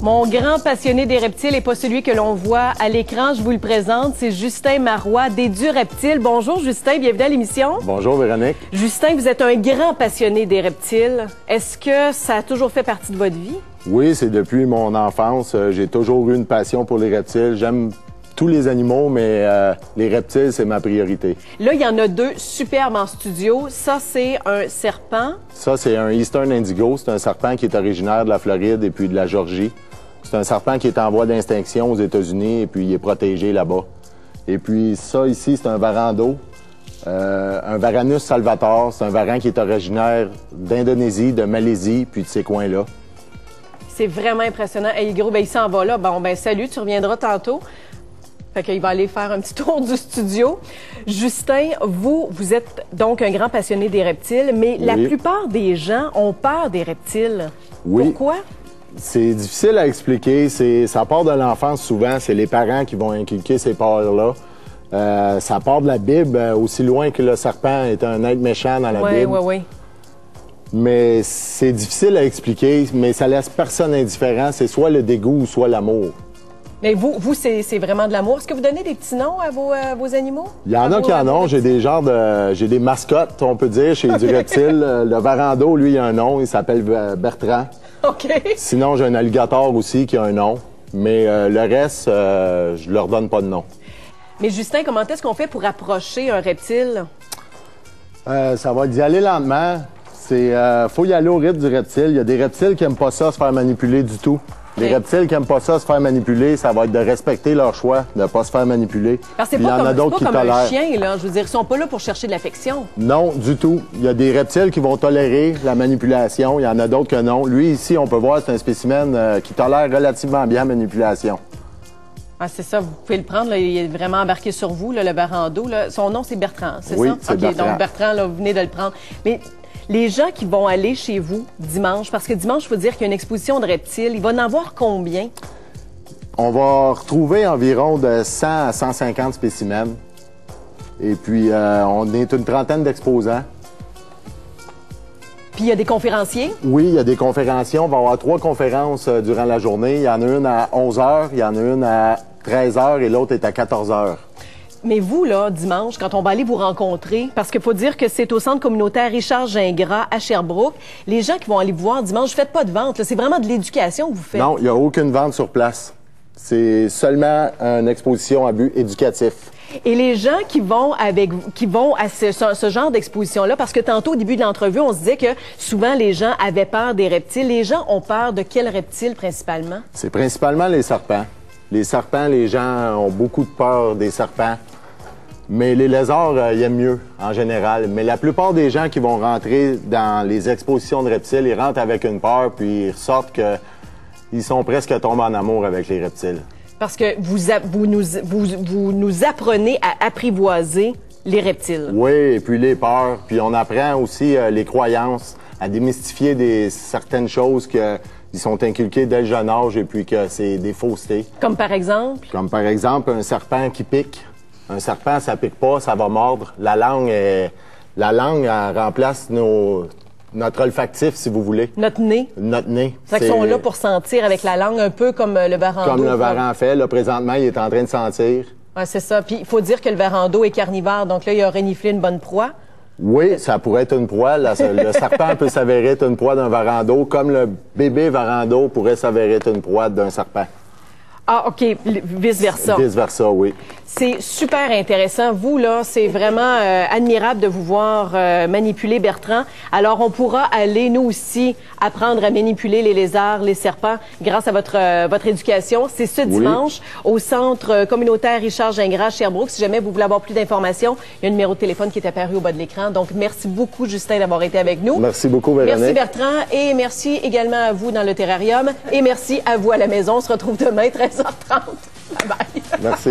Mon grand passionné des reptiles et pas celui que l'on voit à l'écran, je vous le présente, c'est Justin Marois d'Edu Reptiles. Bonjour Justin, bienvenue à l'émission. Bonjour Véronique. Justin, vous êtes un grand passionné des reptiles. Est-ce que ça a toujours fait partie de votre vie? Oui, c'est depuis mon enfance. J'ai toujours eu une passion pour les reptiles. J'aime tous les animaux, mais les reptiles, c'est ma priorité. Là, il y en a deux superbes en studio. Ça, c'est un serpent. Ça, c'est un Eastern Indigo. C'est un serpent qui est originaire de la Floride et puis de la Georgie. C'est un serpent qui est en voie d'extinction aux États-Unis et puis il est protégé là-bas. Et puis ça, ici, c'est un varando. Un Varanus salvator. C'est un varan qui est originaire d'Indonésie, de Malaisie, puis de ces coins-là. C'est vraiment impressionnant. Hey, gros, ben, il s'en va là. Bon, ben, salut, tu reviendras tantôt. Fait qu'il va aller faire un petit tour du studio. Justin, vous êtes donc un grand passionné des reptiles, mais la plupart des gens ont peur des reptiles. Oui. Pourquoi? C'est difficile à expliquer. Ça part de l'enfance souvent. C'est les parents qui vont inculquer ces peurs-là. Ça part de la Bible, aussi loin que le serpent est un être méchant dans la Bible. Oui. Mais c'est difficile à expliquer, mais ça laisse personne indifférent. C'est soit le dégoût ou soit l'amour. Mais vous c'est vraiment de l'amour. Est-ce que vous donnez des petits noms à vos animaux? Il y en a qui en ont. J'ai des mascottes, on peut dire, chez du reptile. Le Varando, lui, il a un nom. Il s'appelle Bertrand. OK. Sinon, j'ai un alligator aussi qui a un nom. Mais le reste, je leur donne pas de nom. Mais Justin, comment est-ce qu'on fait pour approcher un reptile? Ça va d'y aller lentement. Faut y aller au rythme du reptile. Il y a des reptiles qui n'aiment pas ça, se faire manipuler du tout. Les reptiles qui n'aiment pas ça, se faire manipuler, ça va être de respecter leur choix, de ne pas se faire manipuler. Parce que c'est pas comme un chien, là. Je veux dire, ils sont pas là pour chercher de l'affection. Non, du tout. Il y a des reptiles qui vont tolérer la manipulation. Il y en a d'autres que non. Lui, ici, on peut voir, c'est un spécimen qui tolère relativement bien la manipulation. Ah, c'est ça, vous pouvez le prendre. Là, il est vraiment embarqué sur vous, là, le Varando. Là. Son nom, c'est Bertrand, c'est ça? Oui, c'est Bertrand. Donc, Bertrand, là, vous venez de le prendre. Mais les gens qui vont aller chez vous dimanche, parce que dimanche, il faut dire qu'il y a une exposition de reptiles, il va en avoir combien? On va retrouver environ de 100 à 150 spécimens. Et puis, on est une trentaine d'exposants. Puis, il y a des conférenciers? Oui, il y a des conférenciers. On va avoir 3 conférences durant la journée. Il y en a une à 11 h, il y en a une à 13 h et l'autre est à 14 h. Mais vous, là, dimanche, quand on va aller vous rencontrer, parce qu'il faut dire que c'est au centre communautaire Richard Gingras à Sherbrooke, les gens qui vont aller vous voir dimanche, faites pas de vente, c'est vraiment de l'éducation que vous faites. Non, il n'y a aucune vente sur place. C'est seulement une exposition à but éducatif. Et les gens qui vont à ce genre d'exposition-là, parce que tantôt, au début de l'entrevue, on se disait que souvent, les gens avaient peur des reptiles. Les gens ont peur de quels reptiles, principalement? C'est principalement les serpents. Les serpents, les gens ont beaucoup de peur des serpents. Mais les lézards, ils aiment mieux, en général. Mais la plupart des gens qui vont rentrer dans les expositions de reptiles, ils rentrent avec une peur, puis ils ressortent qu'ils sont presque tombés en amour avec les reptiles. Parce que vous nous apprenez à apprivoiser les reptiles. Oui, et puis les peurs. Puis on apprend aussi les croyances, à démystifier certaines choses qui sont inculquées dès le jeune âge et puis que c'est des faussetés. Comme par exemple? Comme par exemple un serpent qui pique. Un serpent, ça pique pas, ça va mordre. La langue, elle remplace notre olfactif, si vous voulez. Notre nez? Notre nez. C'est qu'ils sont là pour sentir avec la langue, un peu comme le Varando. Comme le Varan fait. Là, présentement, il est en train de sentir. Ouais, c'est ça. Puis il faut dire que le Varando est carnivore, donc là, il a reniflé une bonne proie. Oui, ça pourrait être une proie. Le serpent peut s'avérer être une proie d'un Varando, comme le bébé Varando pourrait s'avérer être une proie d'un serpent. Ah, OK. Vice-versa. Vice-versa, oui. C'est super intéressant. Vous, là, c'est vraiment admirable de vous voir manipuler Bertrand. Alors, on pourra aller, nous aussi, apprendre à manipuler les lézards, les serpents, grâce à votre éducation. C'est ce dimanche au centre communautaire Richard Gingras, Sherbrooke. Si jamais vous voulez avoir plus d'informations, il y a un numéro de téléphone qui est apparu au bas de l'écran. Donc, merci beaucoup, Justin, d'avoir été avec nous. Merci beaucoup, Véronique. Merci, Bertrand. Et merci également à vous dans le terrarium. Et merci à vous à la maison. On se retrouve demain, 13h30. Bye bye. Merci.